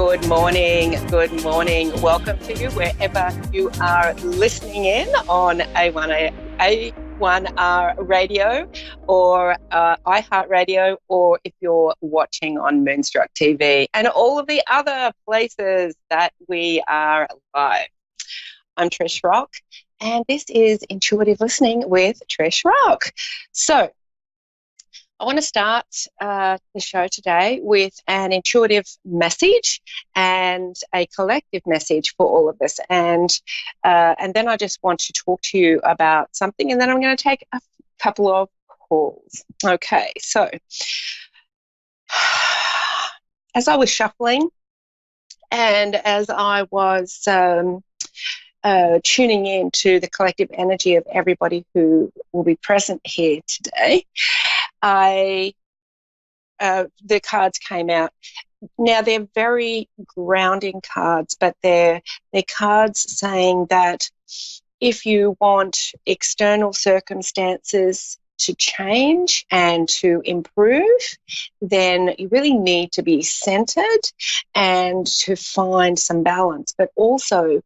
Good morning. Good morning. Welcome to you wherever you are listening in on A1R Radio or iHeartRadio, or if you're watching on Moonstruck TV and all of the other places that we are live. I'm Trish Rock, and this is Intuitive Listening with Trish Rock. So I want to start the show today with an intuitive message and a collective message for all of us. And then I just want to talk to you about something, and then I'm going to take a couple of calls. Okay, so as I was shuffling and as I was tuning in to the collective energy of everybody who will be present here today, the cards came out. Now, they're very grounding cards, but they're cards saying that if you want external circumstances to change and to improve, then you really need to be centered and to find some balance, but also,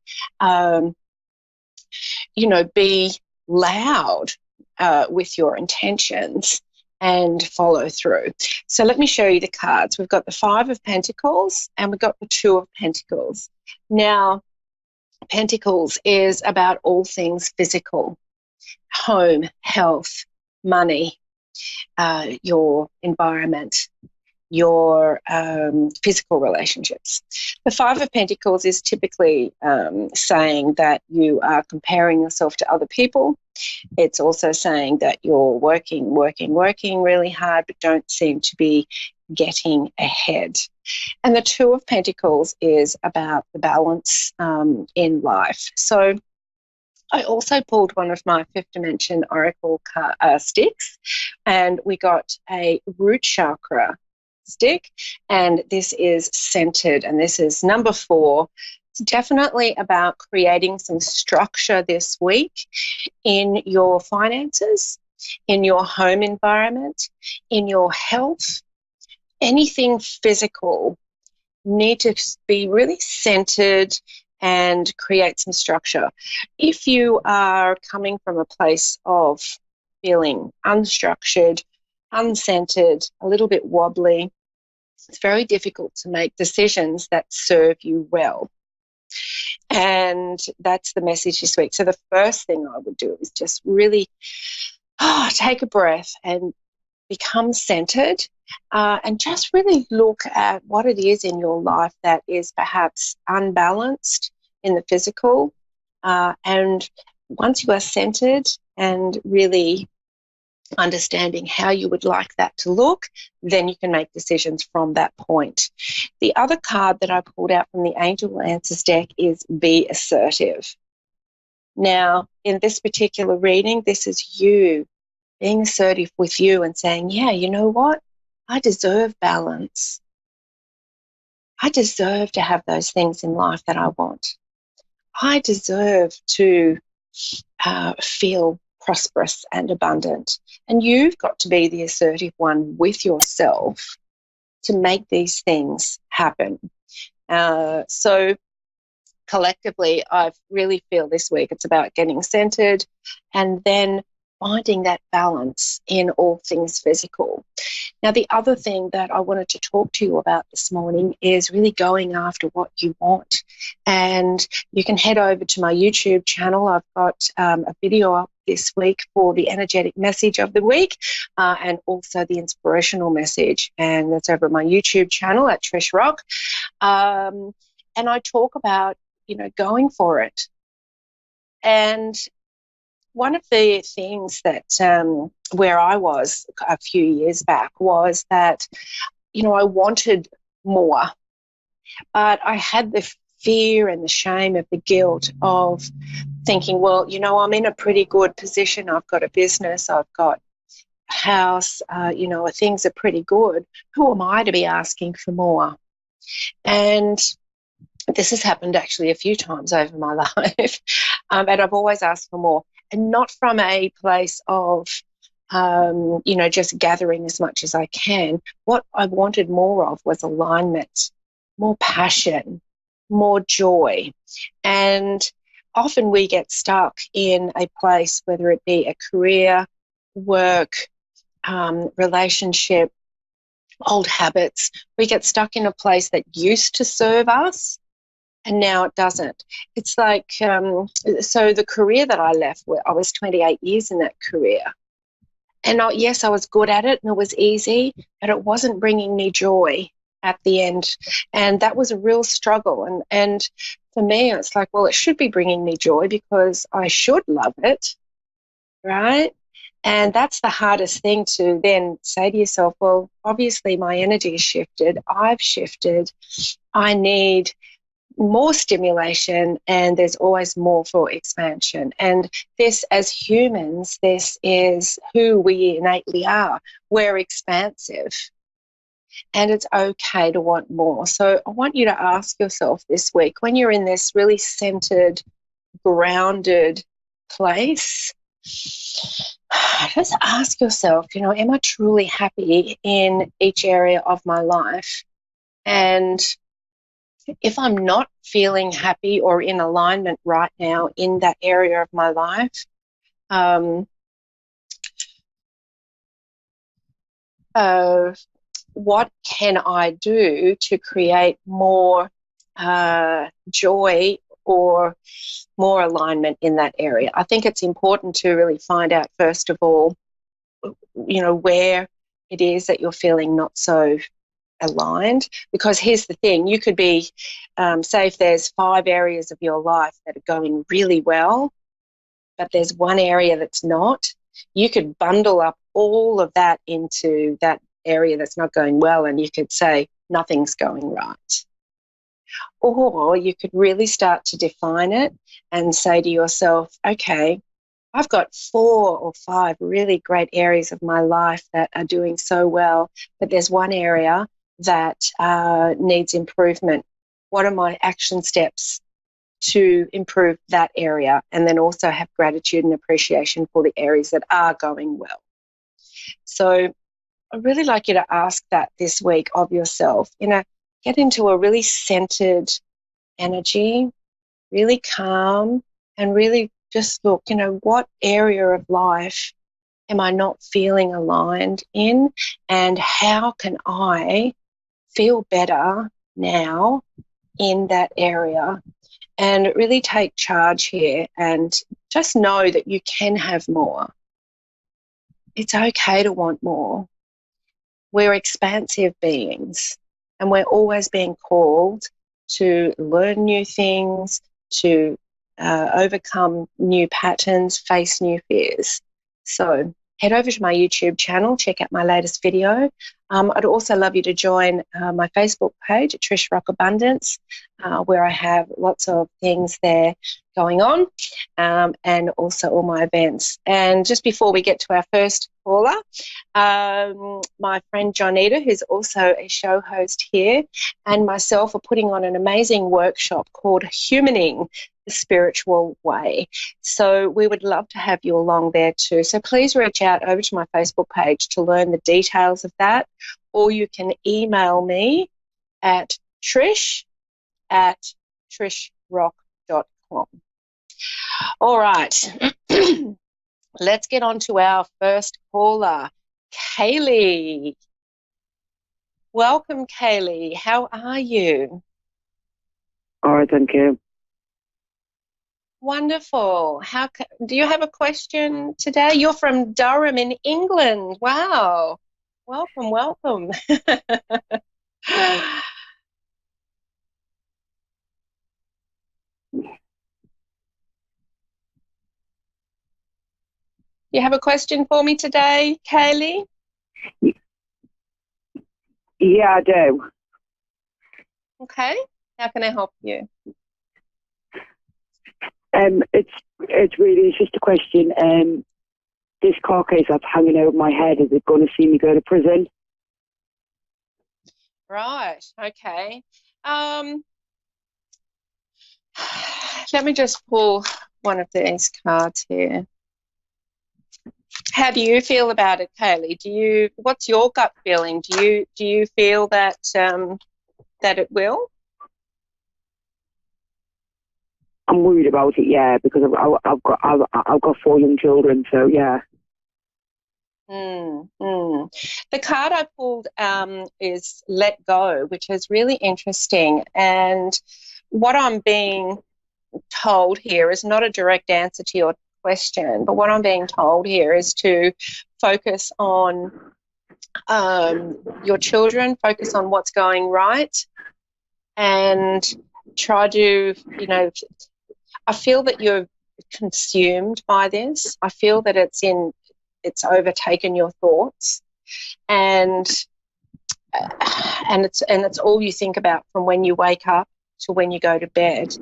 be loud with your intentions and follow through. So let me show you the cards. We've got the Five of Pentacles and we've got the Two of Pentacles. Now, Pentacles is about all things physical: home, health, money, your environment, your physical relationships. The Five of Pentacles is typically saying that you are comparing yourself to other people. It's also saying that you're working really hard, but don't seem to be getting ahead. And the Two of Pentacles is about the balance in life. So I also pulled one of my Fifth Dimension Oracle sticks, and we got a root chakra stick, and this is centered, and this is number 4. It's definitely about creating some structure this week in your finances, in your home environment, in your health. Anything physical need to be really centered and create some structure. If you are coming from a place of feeling unstructured, uncentered, a little bit wobbly, it's very difficult to make decisions that serve you well. And that's the message this week. So the first thing I would do is just really take a breath and become centered, and just really look at what it is in your life that is perhaps unbalanced in the physical. And once you are centered and really understanding how you would like that to look, then you can make decisions from that point. The other card that I pulled out from the Angel Answers deck is Be Assertive. Now, in this particular reading, this is you being assertive with you and saying, yeah, you know what? I deserve balance. I deserve to have those things in life that I want. I deserve to feel prosperous and abundant. And you've got to be the assertive one with yourself to make these things happen. So collectively, I really feel this week it's about getting centered and then finding that balance in all things physical. Now, the other thing that I wanted to talk to you about this morning is really going after what you want. And you can head over to my YouTube channel. I've got a video up this week for the energetic message of the week, and also the inspirational message. And that's over my YouTube channel at Trish Rock. And I talk about, going for it. And one of the things that where I was a few years back was that, I wanted more, but I had the fear and the shame of the guilt of thinking, well, I'm in a pretty good position. I've got a business, I've got a house, things are pretty good. Who am I to be asking for more? And this has happened actually a few times over my life, and I've always asked for more. And not from a place of, just gathering as much as I can. What I wanted more of was alignment, more passion, more joy. And often we get stuck in a place, whether it be a career, work, relationship, old habits. We get stuck in a place that used to serve us and now it doesn't. It's like, so the career that I left, where I was 28 years in that career. And yes, I was good at it and it was easy, but it wasn't bringing me joy at the end. And that was a real struggle. And for me, it's like, well, it should be bringing me joy because I should love it, right? And that's the hardest thing to then say to yourself, well, obviously my energy has shifted. I've shifted. I need more stimulation, and there's always more for expansion. And this, as humans, this is who we innately are. We're expansive, and it's okay to want more. So I want you to ask yourself this week, when you're in this really centered, grounded place, just ask yourself, am I truly happy in each area of my life? And if I'm not feeling happy or in alignment right now in that area of my life, what can I do to create more joy or more alignment in that area? I think it's important to really find out, first of all, where it is that you're feeling not so aligned. Because here's the thing, you could be, say if there's 5 areas of your life that are going really well, but there's one area that's not, you could bundle up all of that into that area that's not going well, and you could say nothing's going right. Or you could really start to define it and say to yourself, okay, I've got 4 or 5 really great areas of my life that are doing so well, but there's one area that needs improvement. What are my action steps to improve that area? And then also have gratitude and appreciation for the areas that are going well. So I'd really like you to ask that this week of yourself. Get into a really centered energy, really calm, and really just look, what area of life am I not feeling aligned in, and how can I feel better now in that area? And really take charge here and just know that you can have more. It's okay to want more. We're expansive beings, and we're always being called to learn new things, to overcome new patterns, face new fears. So head over to my YouTube channel, check out my latest video. I'd also love you to join my Facebook page at Trish Rock Abundance, where I have lots of things there going on, and also all my events. And just before we get to our first caller, my friend Johnita, who's also a show host here, and myself are putting on an amazing workshop called Humaning the Spiritual Way. So we would love to have you along there too. So please reach out over to my Facebook page to learn the details of that, or you can email me at trish@trishrock.com. All right. Let's get on to our first caller, Kaylee. Welcome, Kaylee. How are you? All right, thank you. Wonderful. Do you have a question today? You're from Durham in England. Wow. Welcome, welcome. You have a question for me today, Kaylee? Yeah, I do. Okay. How can I help you? It's just a question. This court case that's hanging over my head, is it going to see me go to prison? Right. Okay. Let me just pull one of these cards here. How do you feel about it, Kaylee? What's your gut feeling? Do you feel that that it will? I'm worried about it, yeah, because I've got 4 young children, so yeah. The card I pulled is Let Go, which is really interesting. And what I'm being told here is not a direct answer to your question, but what I'm being told here is to focus on your children, focus on what's going right, and try to, I feel that you're consumed by this. I feel that it's overtaken your thoughts, and it's all you think about from when you wake up to when you go to bed.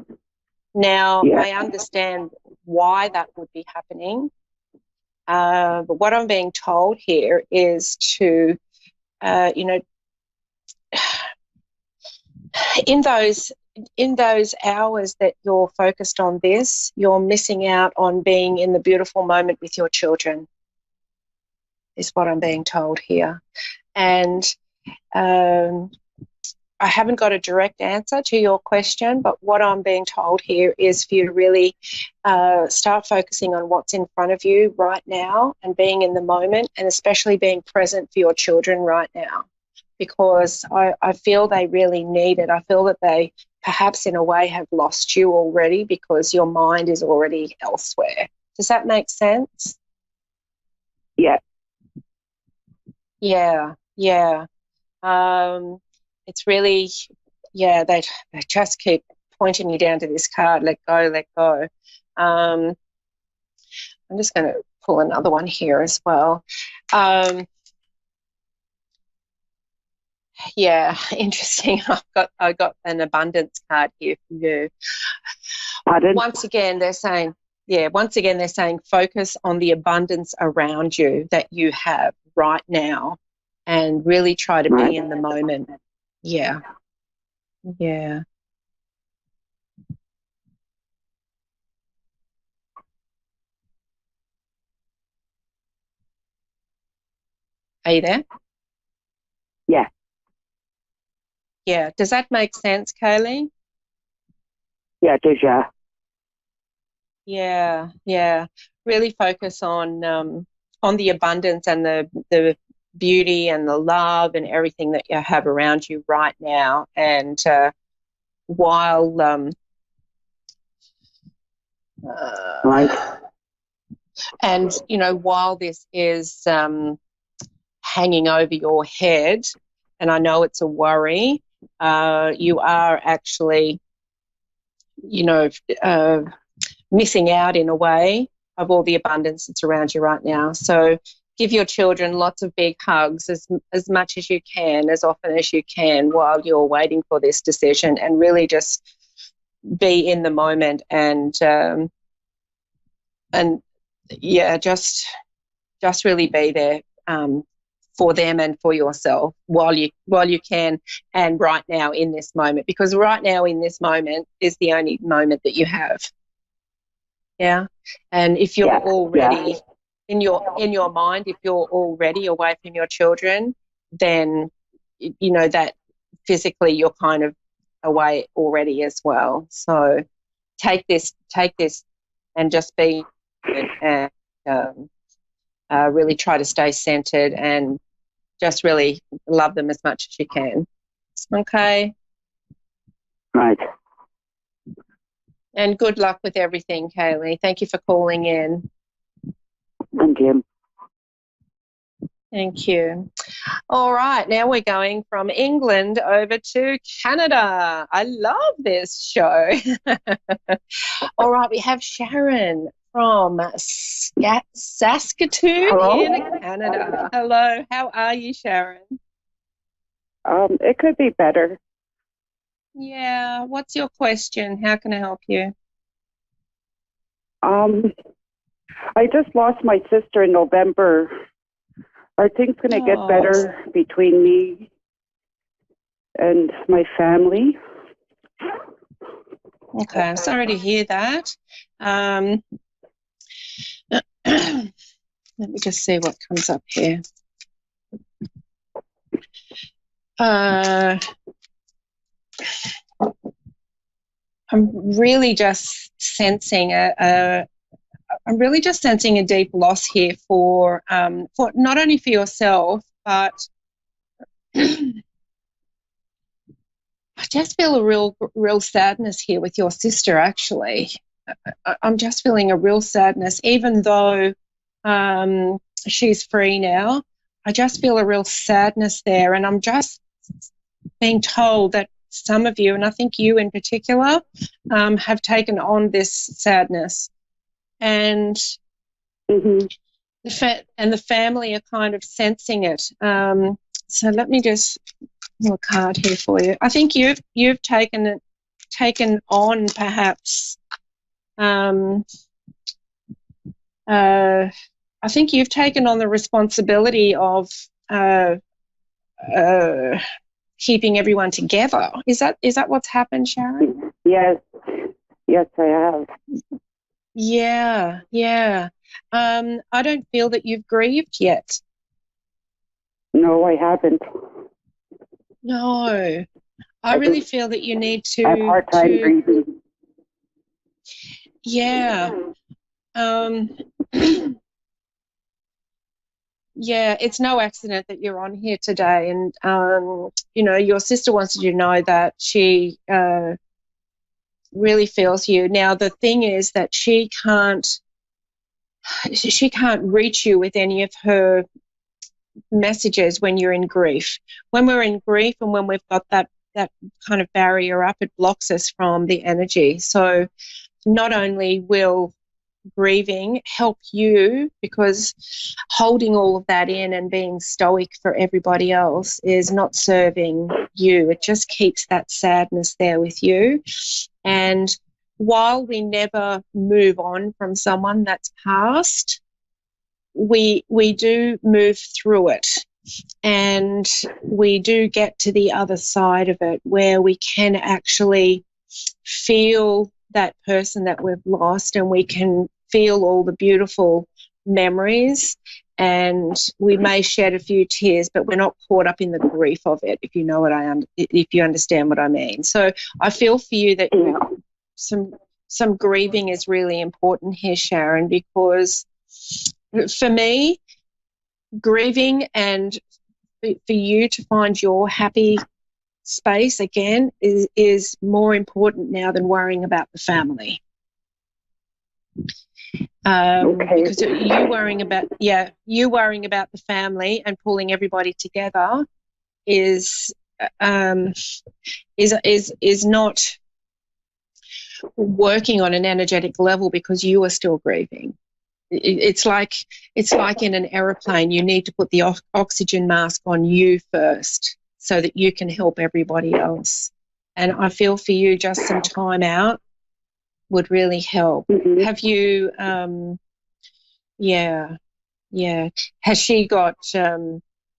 Now, Yeah. I understand why that would be happening, but what I'm being told here is to, in those hours that you're focused on this, you're missing out on being in the beautiful moment with your children, is what I'm being told here. And I haven't got a direct answer to your question, but what I'm being told here is for you to really start focusing on what's in front of you right now and being in the moment, and especially being present for your children right now, because I feel they really need it. I feel that they perhaps in a way have lost you already because your mind is already elsewhere. Does that make sense? Yeah. Yeah. It's really, they just keep pointing me down to this card, let go, let go. I'm just going to pull another one here as well. Interesting. I got an abundance card here for you. Pardon? Once again, they're saying focus on the abundance around you that you have right now and really try to be in the moment. Yeah. Are you there? Yeah. Yeah. Does that make sense, Kaylee? Yeah, it does, yeah. Yeah. Really focus on the abundance and the beauty and the love and everything that you have around you right now. And while and while this is hanging over your head, and I know it's a worry, you are actually, missing out in a way of all the abundance that's around you right now. So give your children lots of big hugs as much as you can, as often as you can, while you're waiting for this decision, and really just be in the moment and just really be there for them and for yourself while you can, and right now in this moment, because right now in this moment is the only moment that you have. Yeah. And if you're already in your mind, if you're already away from your children, then that physically you're kind of away already as well. So take this and just be, and really try to stay centered and just really love them as much as you can. Okay. Right. And good luck with everything, Kaylee. Thank you for calling in. Thank you. Thank you. All right, now we're going from England over to Canada. I love this show. All right, we have Sharon from Saskatoon in Canada. Hello, how are you, Sharon? It could be better. Yeah, what's your question? How can I help you? I just lost my sister in November. Are things going to get better between me and my family? Okay, I'm sorry to hear that. Let me just see what comes up here. I'm really just sensing I'm really just sensing a deep loss here for not only for yourself, but I just feel a real sadness here with your sister. Actually, I'm just feeling a real sadness, even though she's free now. I just feel a real sadness there, and I'm just being told that some of you, and I think you in particular, have taken on this sadness, and the family are kind of sensing it. So let me just pull a card here for you. I think you've taken on perhaps. I think you've taken on the responsibility of keeping everyone together. Is that what's happened, Sharon? Yes, I have. Yeah. I don't feel that you've grieved yet. No, I haven't. No. I really feel that you need to... I have a hard time grieving. Yeah. Yeah, it's no accident that you're on here today. And, your sister wants you to know that she really feels you. Now, the thing is that she can't reach you with any of her messages when you're in grief. When we're in grief and when we've got that kind of barrier up, it blocks us from the energy. So not only will grieving help you, because holding all of that in and being stoic for everybody else is not serving you. It just keeps that sadness there with you. And while we never move on from someone that's passed, we do move through it, and we do get to the other side of it where we can actually feel that person that we've lost, and we can feel all the beautiful memories, and we may shed a few tears, but we're not caught up in the grief of it, if you understand what I mean. So I feel for you that some grieving is really important here, Sharon, because for me, grieving and for you to find your happy space again is more important now than worrying about the family. Because you worrying about the family and pulling everybody together is not working on an energetic level, because you are still grieving. It's like in an aeroplane, you need to put the oxygen mask on you first so that you can help everybody else. And I feel for you, just some time out would really help. Mm-hmm. Have you, has she got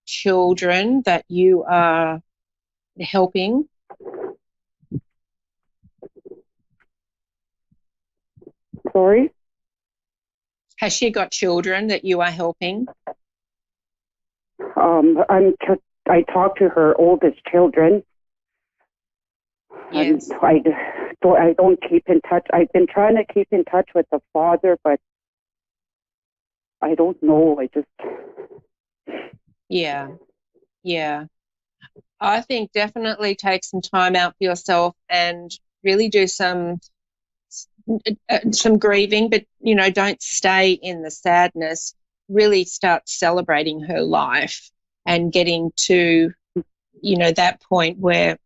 children that you are helping? Sorry? Has she got children that you are helping? I talk to her oldest children. Yes. I don't keep in touch. I've been trying to keep in touch with the father, but I don't know. Yeah. I think definitely take some time out for yourself and really do some grieving, but don't stay in the sadness. Really start celebrating her life and getting to that point where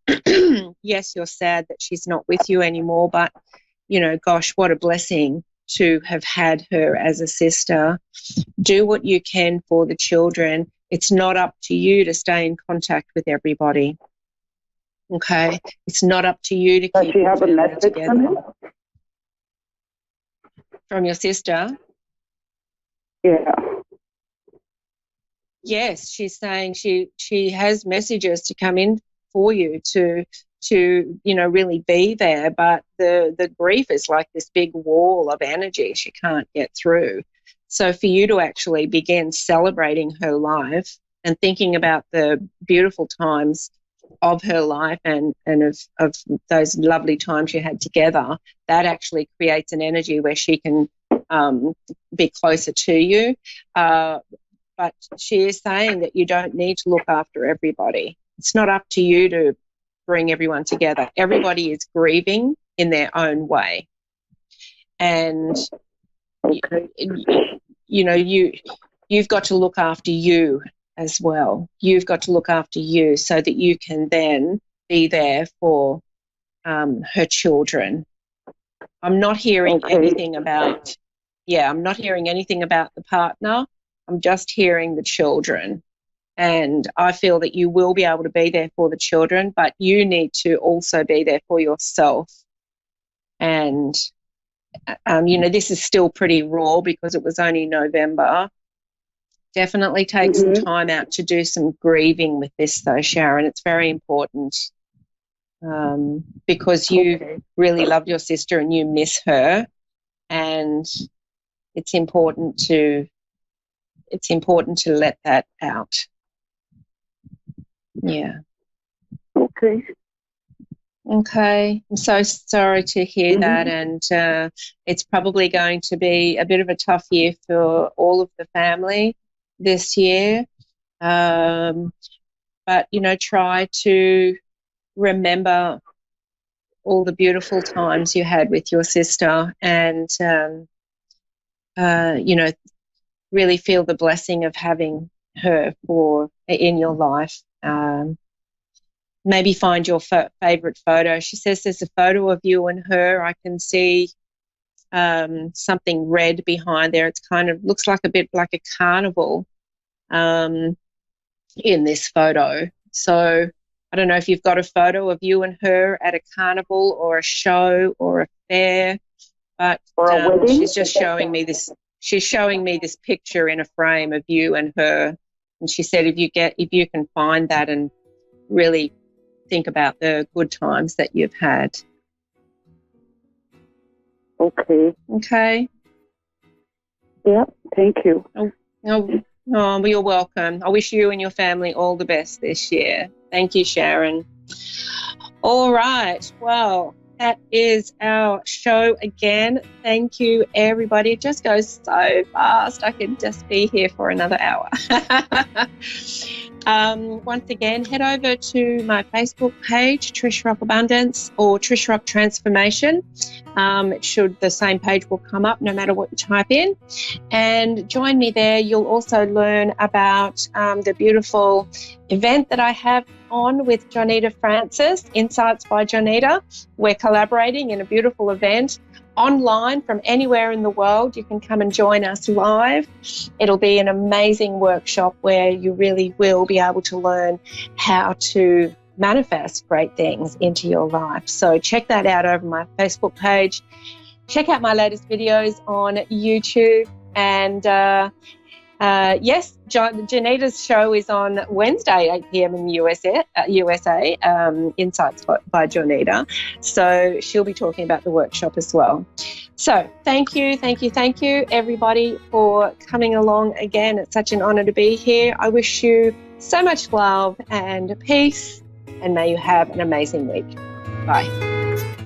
yes, you're sad that she's not with you anymore, but gosh, what a blessing to have had her as a sister. Do what you can for the children. It's not up to you to stay in contact with everybody. Okay, it's not up to you to Does keep she have a message together. From your sister? Yeah. Yes, she's saying she has messages to come in for you to really be there, but the grief is like this big wall of energy she can't get through. So for you to actually begin celebrating her life and thinking about the beautiful times of her life and of those lovely times you had together, that actually creates an energy where she can be closer to you. But she is saying that you don't need to look after everybody. It's not up to you to bring everyone together. Everybody is grieving in their own way. And, Okay. you've got to look after you as well. You've got to look after you so that you can then be there for her children. I'm not hearing anything about, I'm not hearing anything about the partner. I'm just hearing the children. And I feel that you will be able to be there for the children, but you need to also be there for yourself. And, this is still pretty raw because it was only November. Definitely take some time out to do some grieving with this, though, Sharon. It's very important because you really love your sister and you miss her, and it's important to let that out. Yeah. Okay. Okay. I'm so sorry to hear that, and it's probably going to be a bit of a tough year for all of the family this year. But, try to remember all the beautiful times you had with your sister, and, really feel the blessing of having her in your life. Maybe find your favourite photo. She says there's a photo of you and her. I can see something red behind there. It's kind of looks like a bit like a carnival in this photo. So I don't know if you've got a photo of you and her at a carnival or a show or a fair, but she's just showing me this. She's showing me this picture in a frame of you and her, and she said if you can find that and really think about the good times that you've had. Okay. Okay. Yeah, thank you. Oh, you're welcome. I wish you and your family all the best this year. Thank you, Sharon. All right. Well, that is our show again. Thank you, everybody. It just goes so fast. I could just be here for another hour. Once again, head over to my Facebook page, Trish Rock Abundance or Trish Rock Transformation. The same page will come up no matter what you type in. And join me there. You'll also learn about the beautiful event that I have on with Jonita Francis, Insights by Jonita. We're collaborating in a beautiful event online from anywhere in the world. You can come and join us live. It'll be an amazing workshop where you really will be able to learn how to manifest great things into your life. So check that out over my Facebook page. Check out my latest videos on YouTube. And yes, Jonita's show is on Wednesday, 8 p.m. in the USA, Insights by Jonita. So she'll be talking about the workshop as well. So thank you, everybody, for coming along again. It's such an honour to be here. I wish you so much love and peace, and may you have an amazing week. Bye.